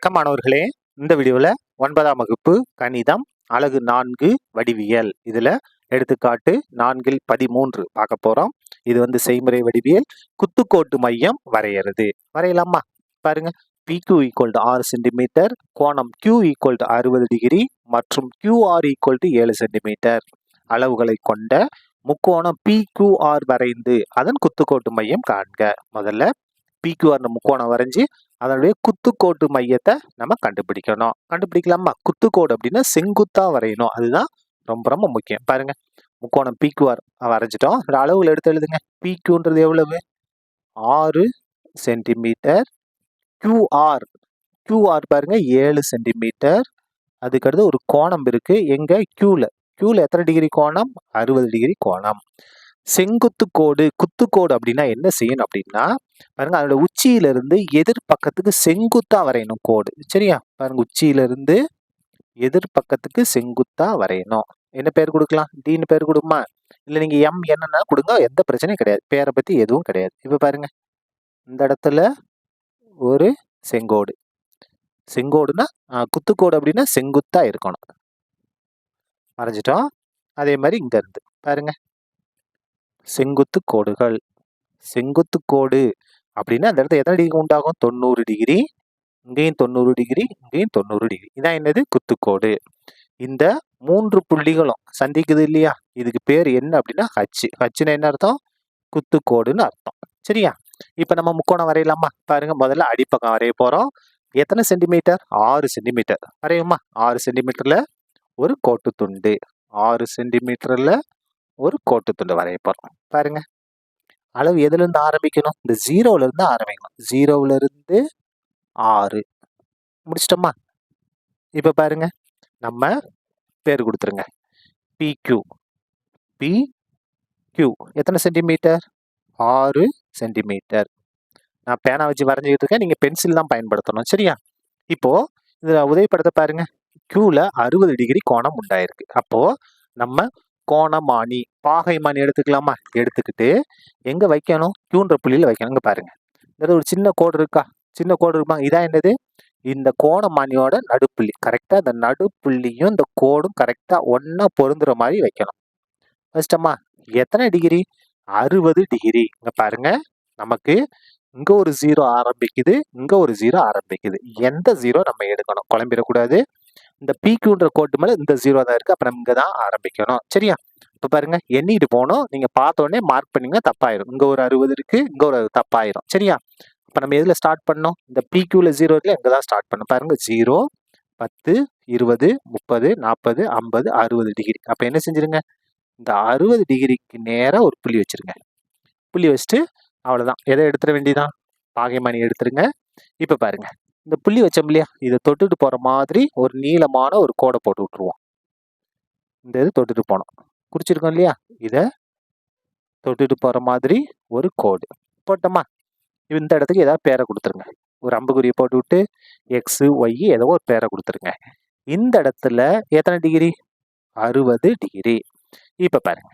வணக்கம் மாணவர்களே. இந்த வீடியோவில் 9ஆம் வகுப்பு கணிதம் அலகு 4 வடிவியல் இதில் எடுத்துக்காட்டு 4-13 பார்க்க போகிறோம். இது செய்முறை வடிவியல். குத்துக்கோட்டு மையம் வரையறது. வரையலாமா? பாருங்க. PQ = 6 சென்டிமீட்டர், கோணம் Q = 60 டிகிரி மற்றும் QR = 7 சென்டிமீட்டர் அளவுகளை கொண்ட முக்கோணம் PQR வரைந்து அதன் குத்துக்கோட்டு மையம் காண்க. முதல்ல PQR முக்கோணம் வரைஞ்சி அதனுடைய குத்துக்கோட்டு மையத்தை நம்ம கண்டுபிடிக்கணும். கண்டுபிடிக்கலாமா? குத்துக்கோடு அப்படின்னா செங்குத்தா வரையணும். அதுதான் ரொம்ப ரொம்ப முக்கியம். பாருங்க, முக்கோணம் PQR வரைஞ்சிட்டோம். அளவுகள் எடுத்து எழுதுங்க. PQன்றது எவ்வளவு? 6 சென்டிமீட்டர். QR பாருங்க 7 சென்டிமீட்டர். அதுக்கடுத்து ஒரு கோணம் இருக்கு. எங்க? Qல எத்தனை டிகிரி கோணம்? 60 டிகிரி கோணம். செங்குத்து கோடு, குத்துக்கோடு அப்படின்னா என்ன செய்யணும் அப்படின்னா, பாருங்க, அதோட உச்சியிலிருந்து எதிர்பக்கத்துக்கு செங்குத்தா வரையணும் கோடு. சரியா? பாருங்க, உச்சியிலிருந்து எதிர்பக்கத்துக்கு செங்குத்தா வரையணும். என்ன பேர் கொடுக்கலாம்? டின்னு பேர் கொடுமா? இல்ல நீங்க M என்னன்னா கொடுங்க, எந்த பிரச்சனையும் கிடையாது. பேரை பத்தி எதுவும் கிடையாது. இப்ப பாருங்க, இந்த இடத்துல ஒரு செங்கோடு. செங்கோடுனா குத்துக்கோடு அப்படின்னா செங்குத்தா இருக்கணும். வரைஞ்சிட்டோம். அதே மாதிரி இங்க இருந்து பாருங்க, செங்குத்து கோடுகள். செங்குத்து கோடு அப்படின்னா அந்த இடத்துல எத்தனை டிகிரி உண்டாகும்? 90 டிகிரி. இங்கேயும் 90 டிகிரி, இங்கேயும் 90 டிகிரி. இதான் என்னது? குத்துக்கோடு. இந்த 3 புள்ளிகளும் சந்திக்குது இல்லையா? இதுக்கு பேர் என்ன அப்படின்னா ஹச்னா என்ன அர்த்தம்? குத்துக்கோடுன்னு அர்த்தம். சரியா? இப்ப நம்ம முக்கோணம் வரையலாமா? பாருங்க, முதல்ல அடிப்பக்கம் வரைய போறோம். எத்தனை சென்டிமீட்டர்? 6 சென்டிமீட்டர் வரையுமா? 6 சென்டிமீட்டர்ல ஒரு கோட்டு துண்டு. 6 சென்டிமீட்டர்ல ஒரு கோட்டு துண்டு வரைய போறோம். பாருங்க, அளவு எதுல இருந்து ஆரம்பிக்கணும்? இந்த 0ல இருந்து ஆரம்பிக்கணும். 0ல இருந்து 6 முடிச்சிட்டோமா? இப்ப பாருங்க, நம்ம பேர் கொடுத்துருங்க. PQ எத்தனை சென்டிமீட்டர்? 6 சென்டிமீட்டர். நான் பேனா வச்சு வரைஞ்சிக்கிட்டு இருக்கேன். நீங்க பென்சில் தான் பயன்படுத்தணும். சரியா? இப்போ இதுல உதவிப்படுத்த பாருங்க. Qல 60 டிகிரி கோணம் உண்டாயிருக்கு. அப்போ நம்ம கோணமானி, பாகைமானி எடுத்துக்கலாமா? எடுத்துக்கிட்டு எங்க வைக்கணும்? Qன்ற புள்ளியில வைக்கணும். இங்க பாருங்க, ஒரு சின்ன கோடு இருக்கா? சின்ன கோடு இருப்பா. இதான் என்னது? இந்த கோணமானியோட நடுப்புள்ளி. கரெக்டா இந்த நடுப்புள்ளியும் இந்த கோடும் கரெக்டா ஒன்னா பொருந்துற மாதிரி வைக்கணும். வச்சிட்டோமா? எத்தனை டிகிரி? 60 டிகிரி. இங்க பாருங்க, நமக்கு இங்க ஒரு 0 ஆரம்பிக்குது, இங்க ஒரு 0 ஆரம்பிக்குது. எந்த 0 நம்ம எடுக்கணும்? குழம்பிடக்கூடாது. இந்த PQன்ற கோட்டு மேல இந்த 0 தான் இருக்கு. அப்ப நம்ம இங்க தான் ஆரம்பிக்கணும். சரியா? இப்ப பாருங்க, எண்ணிட்டு போனோம். நீங்க பார்த்த உடனே மார்க் பண்ணீங்கன்னா தப்பாயிரும். இங்க ஒரு 60 இருக்கு, இங்க ஒரு தப்பாயிரும். சரியா? அப்ப நம்ம எதுல ஸ்டார்ட் பண்ணோம்? இந்த PQல 0 இருக்குல்ல, இங்க தான் ஸ்டார்ட் பண்ணணும். பாருங்க, 0, 10, 20, 30, 40, 50, 60 டிகிரி. அப்ப என்ன செஞ்சிருங்க? இந்த 60 டிகிரிக்கு நேரா ஒரு புள்ளி வச்சிருங்க. புள்ளி வச்சுட்டு அவ்வளவுதான். எதை எடுத்துட வேண்டியதான்? பாகைமானி எடுத்துருங்க. இப்ப பாருங்க, இந்த புள்ளி வச்சோம் இல்லையா? இதை தொட்டுட்டு போற மாதிரி ஒரு நீளமான ஒரு கோடை போட்டு விட்டுருவோம். இந்த இது தொட்டுட்டு போனோம், குறிச்சிருக்கோம் இல்லையா? இதை தொட்டுட்டு போற மாதிரி ஒரு கோடு போட்டோமா? இந்த இடத்துக்கு ஏதாவது பேரை கொடுத்துருங்க. ஒரு அம்புக்குறியை போட்டு விட்டு X, Y ஏதோ ஒரு பேரை கொடுத்துருங்க. இந்த இடத்துல எத்தனை டிகிரி? 60 டிகிரி. இப்ப பாருங்க,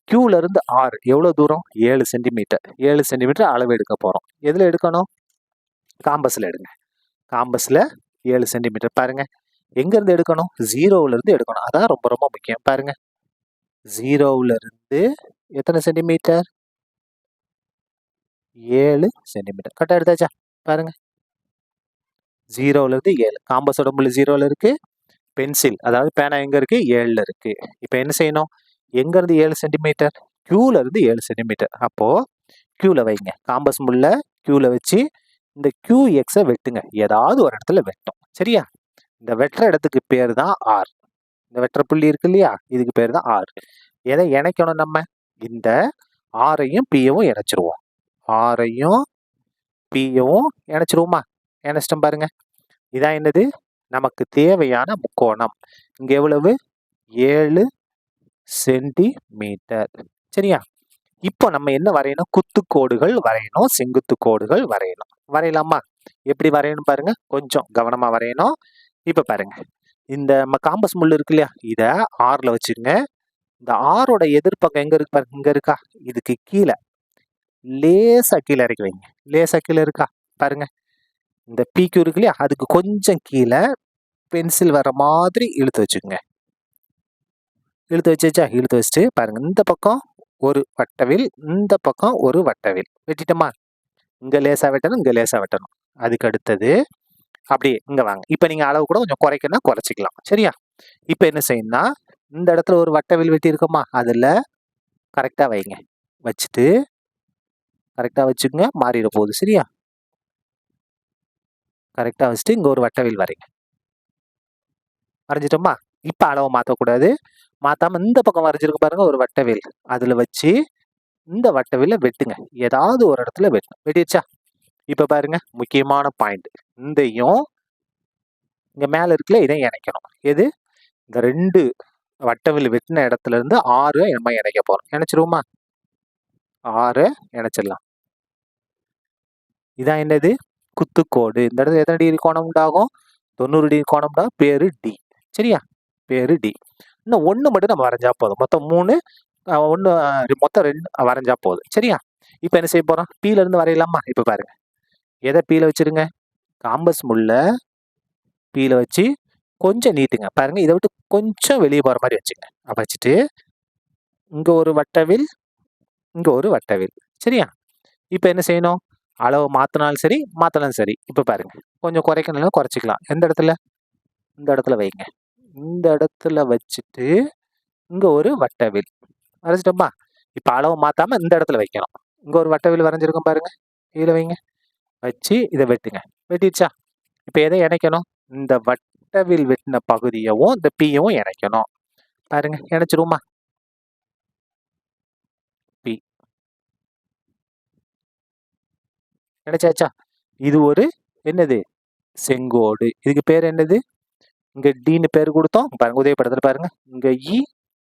Qல இருந்து R எவ்வளவு தூரம்? 7 சென்டிமீட்டர். 7 சென்டிமீட்டர் அளவு எடுக்க போறோம். எதுல எடுக்கணும்? காம்பஸ்ல எடுங்க. காம்பஸ்ல 7 சென்டிமீட்டர். பாருங்க, எங்க இருந்து எடுக்கணும்? 0ல இருந்து எடுக்கணும். அதான் ரொம்ப ரொம்ப முக்கியம். பாருங்க, 0ல இருந்து எத்தனை சென்டிமீட்டர்? 7 சென்டிமீட்டர். கரெக்டா எடுத்தாச்சா? பாருங்க, 0ல இருந்து 7. காம்பஸோட புள்ளி 0ல இருக்கு. பென்சில் அதாவது பேனா எங்க இருக்கு? 7ல இருக்கு. இப்ப என்ன செய்யணும்? எங்க இருந்து 7 சென்டிமீட்டர்? Qல இருந்து 7 சென்டிமீட்டர். அப்போ Qல வைங்க. காம்பஸ் முள்ள Qல வச்சு இந்த QX வெட்டுங்க. ஏதாவது ஒரு இடத்துல வெட்டும். சரியா? இந்த வெட்டுற இடத்துக்கு பேர் தான் R. இந்த வெட்டுற புள்ளி இருக்கு இல்லையா? இதுக்கு பேர் தான் R. எதை இணைக்கணும்? நம்ம இந்த Rஐயும் Pயவும் இணைச்சிருவோம். Rஐயும் Pயவும் இணைச்சிருவோமா? இணைச்சிட்டோம். பாருங்க, இதான் என்னது? நமக்கு தேவையான முக்கோணம். இங்க எவ்வளவு? 7 சென்டிமீட்டர். சரியா? இப்போ நம்ம என்ன வரையணும்? குத்துக்கோடுகள் வரையணும், செங்குத்து கோடுகள் வரையணும். வரையலாமா? எப்படி வரையணும் பாருங்க, கொஞ்சம் கவனமா வரையணும். இப்ப பாருங்க, இந்த நம்ம காம்பஸ் முள் இருக்கு இல்லையா? இத Rல வச்சுங்க. இந்த Rோட எதிர்ப்பக்கம் எங்க இருக்கு பாருங்க? இங்க இருக்கா? இதுக்கு கீழே லேசா கீழே இறக்கி வைங்க. லேசா கீழே இருக்கா? பாருங்க, இந்த PQ இருக்கு இல்லையா, அதுக்கு கொஞ்சம் கீழே பென்சில் வர மாதிரி இழுத்து வச்சுக்கோங்க. இழுத்து வச்சாச்சா? இழுத்து வச்சுட்டு பாருங்க, இந்த பக்கம் ஒரு வட்டவில், இந்த பக்கம் ஒரு வட்டவில் வெட்டிட்டோமா? இங்க லேசா வெட்டணும், இங்க லேசா வெட்டணும். அதுக்கு அடுத்தது அப்படியே இங்க வாங்க. இப்ப நீங்க அளவு கூட கொஞ்சம் குறைக்கணும்னா குறைச்சிக்கலாம். சரியா? இப்ப என்ன செய்யணும்னா, இந்த இடத்துல ஒரு வட்டவில் வெட்டி இருக்கோமா, அதுல கரெக்டா வைங்க. வச்சுட்டு கரெக்டா வச்சுக்கோங்க, மாறிட போகுது. சரியா? கரெக்டா வச்சுட்டு இங்க ஒரு வட்டவில் வரைங்க. வரைஞ்சிட்டோமா? இப்ப அளவு மாத்தக்கூடாது. மாத்தாம இந்த பக்கம் வரைஞ்சிருக்கு பாருங்க ஒரு வட்டவில், அதுல வச்சு இந்த வட்டவில வெட்டுங்க. ஏதாவது ஒரு இடத்துல வெட்டணும். வெட்டிடுச்சா? இப்ப பாருங்க, முக்கியமான பாயிண்ட். இதையும் இங்க மேல இருக்குல்ல, இதையும் இணைக்கணும். எது? இந்த 2 வட்டவில் வெட்டின இடத்துல இருந்து 6 நம்ம இணைக்க போறோம். இணைச்சிருவோமா? 6 இணைச்சிடலாம். இதான் என்னது? குத்துக்கோடு. இந்த இடத்துல எத்தனை டிகிரி கோணம் உண்டாகும்? 90 டிகிரி கோணம் உண்டாகும். பேரு டி. சரியா? பேரு டி. இன்னும் 1 மட்டும் நம்ம வரைஞ்சா போதும். மொத்தம் 3 1 மொத்தம் 2 வரைஞ்சா போதும். சரியா? இப்ப என்ன செய்ய போறோம்? Pல இருந்து வரையலாமா? இப்ப பாருங்க. எதை Pல வச்சிருங்க? காம்பஸ் முள்ள Pல வச்சு கொஞ்சம் நீட்டுங்க. பாருங்க, இதை விட்டு கொஞ்சம் வெளியே போற மாதிரி வச்சுங்க. வச்சுட்டு இங்க ஒரு வட்டவில், இங்க ஒரு வட்டவில். சரியா? இப்ப என்ன செய்யணும்? அளவு மாத்தினாலும் சரி, மாத்தனாலும் சரி. இப்ப பாருங்க, கொஞ்சம் குறைக்கணும், குறைச்சிக்கலாம். எந்த இடத்துல? இந்த இடத்துல வைங்க. இந்த இடத்துல வச்சுட்டு இங்க ஒரு வட்டவில் வரைஞ்சிட்டோமா? இப்ப அளவு மாத்தாம இந்த இடத்துல வைக்கணும். இங்க ஒரு வட்டவில் வரைஞ்சிருக்கோம் பாருங்க, இதுல வைங்க. வச்சு இதை வெட்டுங்க. வெட்டிடுச்சா? இப்ப எதை இணைக்கணும்? இந்த வட்டவில் வெட்டின பகுதியவும் இந்த Pயவும் இணைக்கணும். பாருங்க, இணைச்சிருவோமா? P இணைச்சாச்சா? இது ஒரு என்னது? செங்கோடு. இதுக்கு பேர் என்னது? இங்க Dன்னு பேர் கொடுத்தோம் பாருங்க, உதவி படத்துல பாருங்க. இங்க E,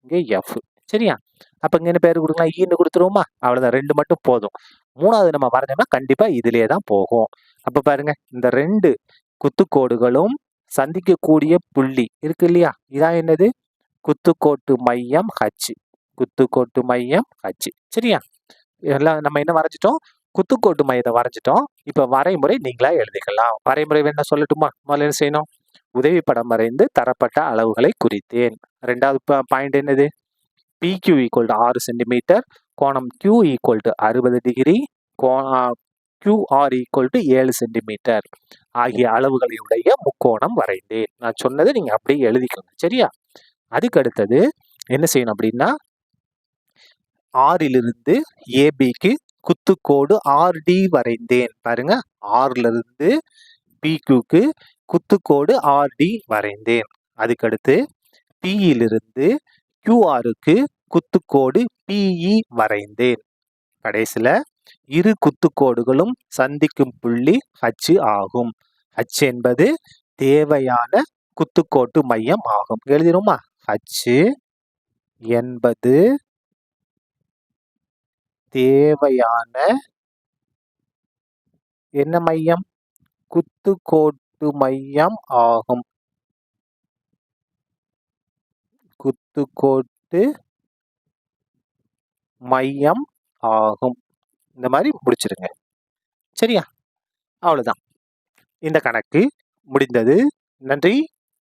இங்க F. சரியா? அப்ப இங்க என்ன பேர் கொடுக்கலாம்? Eன்னு கொடுத்துருவோமா? அவ்வளவுதான், 2 மட்டும் போதும். 3வது நம்ம வரைஞ்சோம்னா கண்டிப்பா இதுலயே தான் போகும். அப்ப பாருங்க, இந்த 2 குத்துக்கோடுகளும் சந்திக்கக்கூடிய புள்ளி இருக்கு இல்லையா, இதான் என்னது? குத்துக்கோட்டு மையம் H. குத்துக்கோட்டு மையம் H. சரியா? எல்லாம் நம்ம என்ன வரைஞ்சிட்டோம்? குத்துக்கோட்டு மையத்தை வரைஞ்சிட்டோம். இப்ப வரைமுறை நீங்களா எழுதிக்கலாம். வரைமுறை வேணா சொல்லட்டுமா? முதல்ல என்ன செய்யணும்? உதவி படம் வரைந்து தரப்பட்ட அளவுகளை குறித்தேன். 2வது பாயிண்ட் என்னது? PQ = 6 சென்டிமீட்டர், கோணம் Q = 60 டிகிரி, QR = 7 சென்டிமீட்டர் ஆகிய அளவுகளுடைய முக்கோணம் வரைந்தேன். நான் சொன்னதை நீங்க அப்படியே எழுதிக்கணும். சரியா? அதுக்கு அடுத்தது என்ன செய்யணும் அப்படின்னா, ஆறிலிருந்து ஏபிக்கு குத்துக்கோடு RD வரைந்தேன். பாருங்க, ஆறிலிருந்து PQக்கு குத்துக்கோடு RD வரைந்தேன். அதுக்கடுத்து Pயிலிருந்து QRக்கு குத்துக்கோடு PE வரைந்தேன். கடைசியில இரு குத்துக்கோடுகளும் சந்திக்கும் புள்ளி H ஆகும். H என்பது தேவையான குத்துக்கோட்டு மையம் ஆகும். எழுதிருமா? H என்பது தேவையான என்ன மையம்? குத்துக்கோட்டு மையம் ஆகும். குத்துக்கோட்டு மையம் ஆகும். இந்த மாதிரி முடிச்சிருங்க. சரியா? அவ்வளவுதான். இந்த கணக்கு முடிந்தது. நன்றி.